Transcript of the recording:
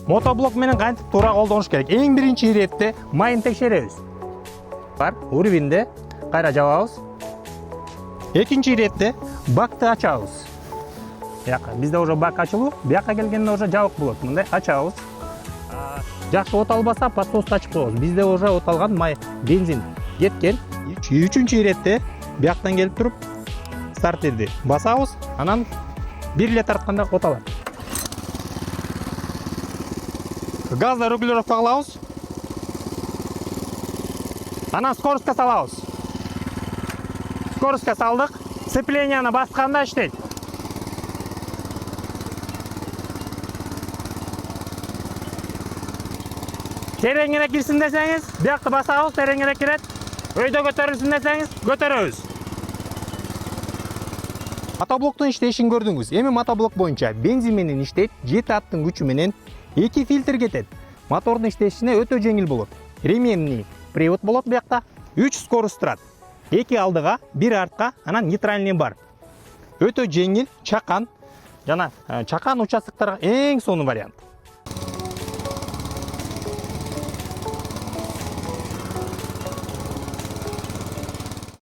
Мотоблок менен кантип туура колдонуш керек? Эң биринчи иретте майын текшеребиз. Бар, урбинде кайра жабабыз. Экинчи иретте бакты ачабыз. Бизде уже бак ачылуу, бияка келгенде уже жабык болот. Мындай ачабыз. Жакшы от албаса, подсосты ачып коебуз. Бизде уже от алган май, бензин кеткен. Үчүнчү иретте бияктан келип туруп стартерди басабыз, анан 1 эле тартканда от алат. Газда регулировка кылабыз. Анан скоростка салабыз. Скоростка салдык. Сцепленияны басканда иштейт. Тереңирээк кирсин десеңиз, биякты басабыз, тереңирээк кирет. Өйдө көтөрүлсүн десеңиз, көтөрөбүз. Мотоблоктун иштешин көрдүңүз. Эми мотоблок боюнча бензин менен иштейт, 7 аттын күчү менен 2 фильтр кетет. Мотордун иштешине өтө жеңил болот. Ременный привод болот биякта. 3 скорость турат. 2 алдыга, 1 артка, анан нейтральный бар. Өтө жеңил, чакан. Жана чакан участокторго эң сонун вариант.